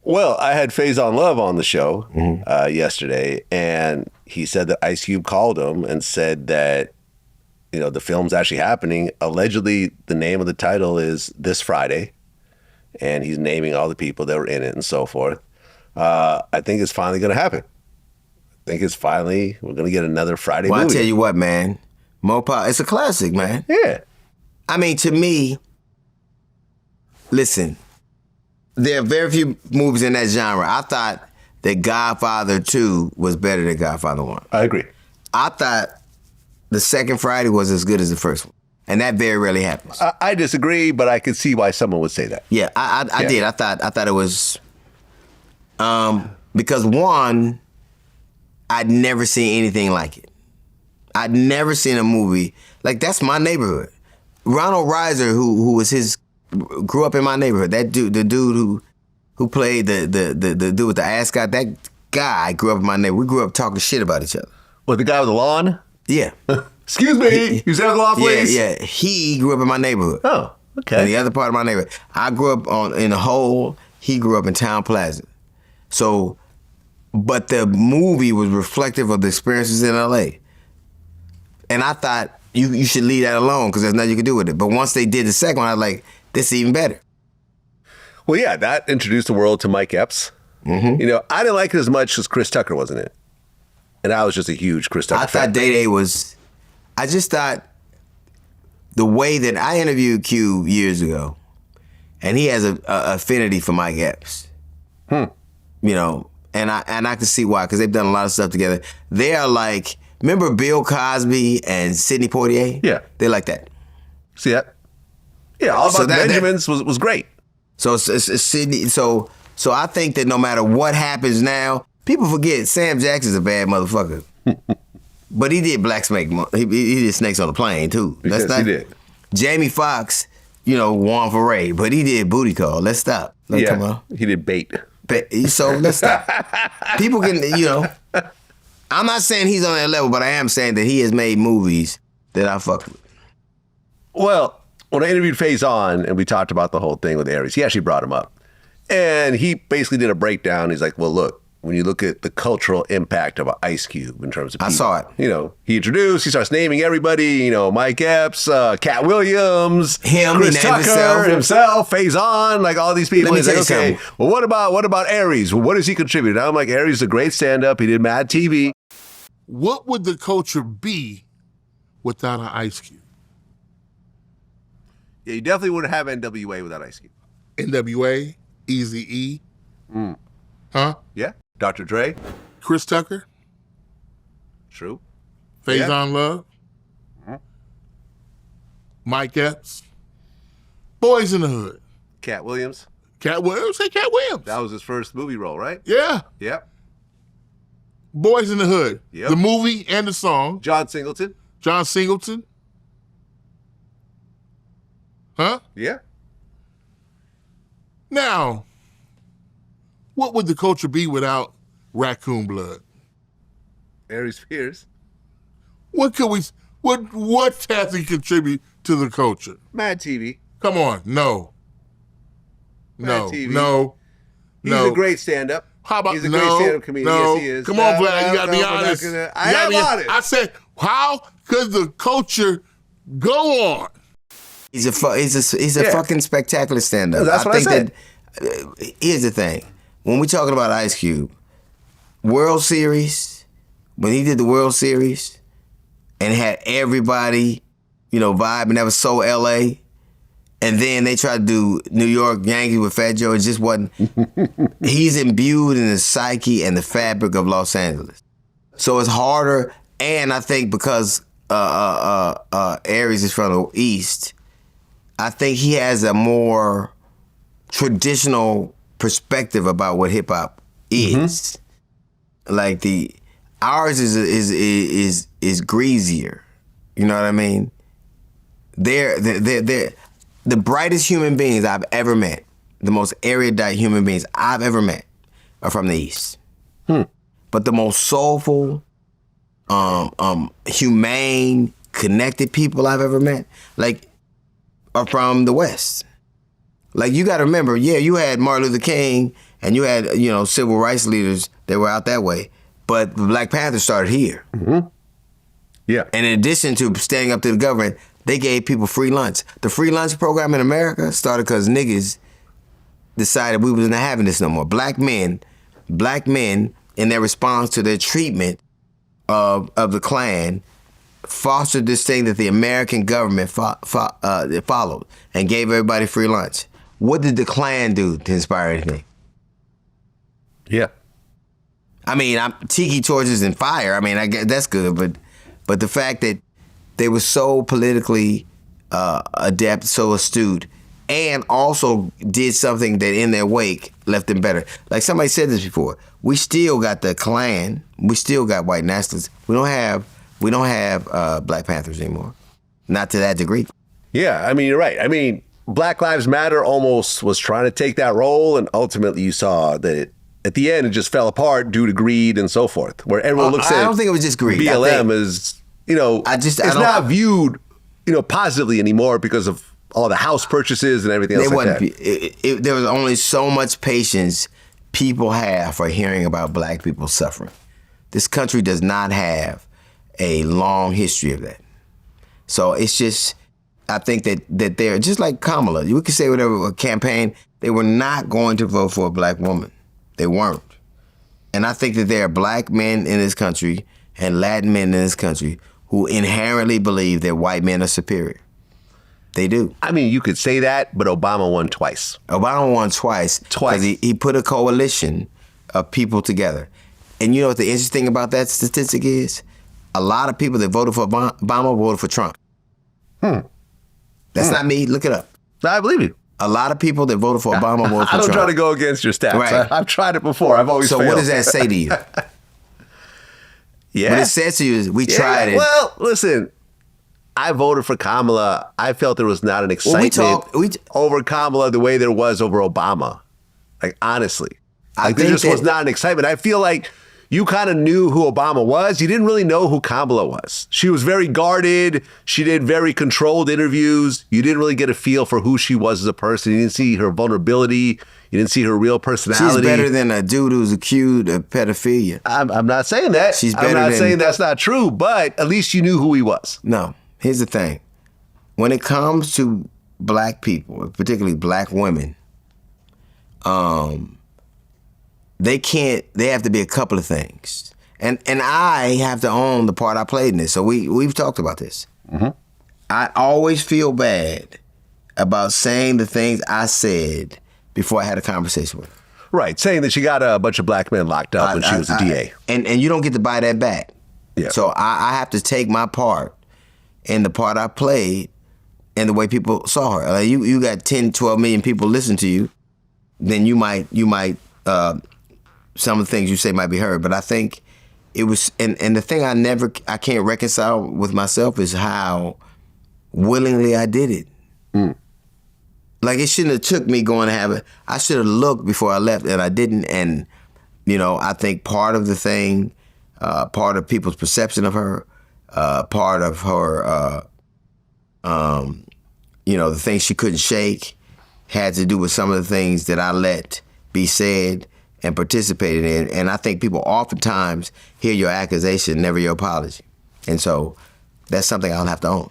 Well, I had Faison Love on the show yesterday, and he said that Ice Cube called him and said that, you know, the film's actually happening. Allegedly, the name of the title is This Friday, and he's naming all the people that were in it and so forth. I think it's finally going to happen. I think we're going to get another Friday movie. Well, I tell you what, man. Mopar, it's a classic, man. Yeah. I mean, to me, listen, there are very few movies in that genre. I thought that Godfather 2 was better than Godfather 1. I agree. I thought the second Friday was as good as the first one. And that very rarely happens. I disagree, but I could see why someone would say that. Yeah, I did. I thought it was because one, I'd never seen anything like it. I'd never seen a movie like that's my neighborhood. Ronald Reiser, who was grew up in my neighborhood. That dude, the dude who played the dude with the ascot, that guy grew up in my neighborhood. We grew up talking shit about each other. What, the guy with the lawn? Yeah. Excuse me, you said the lawn, please? Yeah. He grew up in my neighborhood. Oh, okay. In the other part of my neighborhood. I grew up in the Hole. He grew up in Town Plaza. So, but the movie was reflective of the experiences in L.A. And I thought you should leave that alone because there's nothing you can do with it. But once they did the second one, I was like, this is even better. Well, yeah, that introduced the world to Mike Epps. Mm-hmm. You know, I didn't like it as much as Chris Tucker wasn't it. And I was just a huge Chris Tucker fan. I thought Day-Day was, I just thought the way that I interviewed Q years ago, and he has a affinity for Mike Epps. You know, and I can see why, because they've done a lot of stuff together. They are like, remember Bill Cosby and Sidney Poitier? Yeah. They're like that. See that? Yeah, All About Benjamins was great. So it's Sidney. So I think that no matter what happens now, people forget Sam Jackson's a bad motherfucker. But he did Black Snake. He did Snakes on a Plane too. Yes, he did. Jamie Foxx, you know, won for Ray, but he did Booty Call. Let's stop. Come on. He did Bait. So let's stop. People can, you know. I'm not saying he's on that level, but I am saying that he has made movies that I fuck with. Well, when I interviewed Faison and we talked about the whole thing with Aries, he actually brought him up. And he basically did a breakdown. He's like, well, look, when you look at the cultural impact of Ice Cube in terms of people, I saw it. You know, he starts naming everybody, you know, Mike Epps, Cat Williams, Chris Tucker, himself, Faison, like all these people. He's like, okay, well, what about Aries? Well, what does he contribute? And I'm like, Aries is a great stand-up. He did Mad TV. What would the culture be without an Ice Cube? Yeah, you definitely wouldn't have NWA without Ice Cube. NWA, Eazy-E. Huh? Yeah. Dr. Dre. Chris Tucker. True. Faison Love. Mike Epps. Boys in the Hood. Cat Williams. Cat Williams. Say Cat Williams. That was his first movie role, right? Yeah. Yep. Boys in the Hood. Yep. The movie and the song. John Singleton. John Singleton. Huh? Yeah. Now, what would the culture be without Raccoon Blood? Aries Spears. What has he contribute to the culture? Mad TV. Come on, no. Mad TV. No. He's a great stand-up. How about He's a great stand-up comedian. No. Yes, he is. Come on, Vlad, you gotta be honest. I am honest. I said, how could the culture go on? He's a fucking spectacular stand-up. That's what I said. Here's the thing. When we're talking about Ice Cube, World Series, when he did the World Series and had everybody, you know, vibe, and that was so L.A., and then they tried to do New York Yankees with Fat Joe, it just wasn't. He's imbued in the psyche and the fabric of Los Angeles. So it's harder, and I think because Aries is from the East, I think he has a more traditional perspective about what hip hop is. Like ours is greasier. You know what I mean? They're the brightest human beings I've ever met, the most erudite human beings I've ever met are from the East. But the most soulful, humane, connected people I've ever met, like, are from the West. Like, you got to remember, yeah, you had Martin Luther King And you had, civil rights leaders that were out that way. But the Black Panthers started here. Mm-hmm. Yeah. And in addition to standing up to the government, they gave people free lunch. The free lunch program in America started because niggas decided we wasn't having this no more. Black men, in their response to their treatment of the Klan, fostered this thing that the American government followed and gave everybody free lunch. What did the Klan do to inspire anything? Yeah. I mean, tiki torches and fire. I mean, I guess that's good, but the fact that they were so politically adept, so astute, and also did something that in their wake left them better. Like somebody said this before, we still got the Klan, we still got white nationalists. We don't have Black Panthers anymore, not to that degree. Yeah, I mean, you're right. I mean, Black Lives Matter almost was trying to take that role, and ultimately you saw that at the end it just fell apart due to greed and so forth, where everyone looks at I don't think it was just greed. BLM as, it's not viewed, positively anymore because of all the house purchases and everything else like that. There was only so much patience people have for hearing about black people suffering. This country does not have a long history of that. So it's just, I think that they're just like Kamala. We could say whatever, a campaign, they were not going to vote for a black woman. They weren't. And I think that there are black men in this country and Latin men in this country who inherently believe that white men are superior. They do. I mean, you could say that, but Obama won twice. Obama won twice. Twice. Because he put a coalition of people together. And you know what the interesting thing about that statistic is? A lot of people that voted for Obama voted for Trump. That's not me. Look it up. I believe you. A lot of people that voted for Obama voted for Trump. I don't try to go against your stats. Right. I've tried it before. I've always So failed. what does that say to you? Yeah. What it says to you is we tried it. Well, listen, I voted for Kamala. I felt there was not an excitement over Kamala the way there was over Obama. Like, honestly. There just was not an excitement. I feel like you kind of knew who Obama was. You didn't really know who Kamala was. She was very guarded. She did very controlled interviews. You didn't really get a feel for who she was as a person. You didn't see her vulnerability. You didn't see her real personality. She's better than a dude who's accused of pedophilia. I'm not saying that. I'm not saying that's not true, but at least you knew who he was. No. Here's the thing. When it comes to black people, particularly black women, they have to be a couple of things. And I have to own the part I played in this. So we've talked about this. Mm-hmm. I always feel bad about saying the things I said before I had a conversation with her. Right, saying that she got a bunch of black men locked up when she was a DA. And you don't get to buy that back. Yeah. So I have to take my part in the part I played and the way people saw her. Like you got 10, 12 million people listen to you, then you might some of the things you say might be heard. But I think it was, and the thing I can't reconcile with myself is how willingly I did it. Like it shouldn't have took me going to have it. I should have looked before I left, and I didn't. And I think part of the thing, part of people's perception of her, part of her, the things she couldn't shake, had to do with some of the things that I let be said and participated in. And I think people oftentimes hear your accusation, never your apology. And so that's something I'll have to own.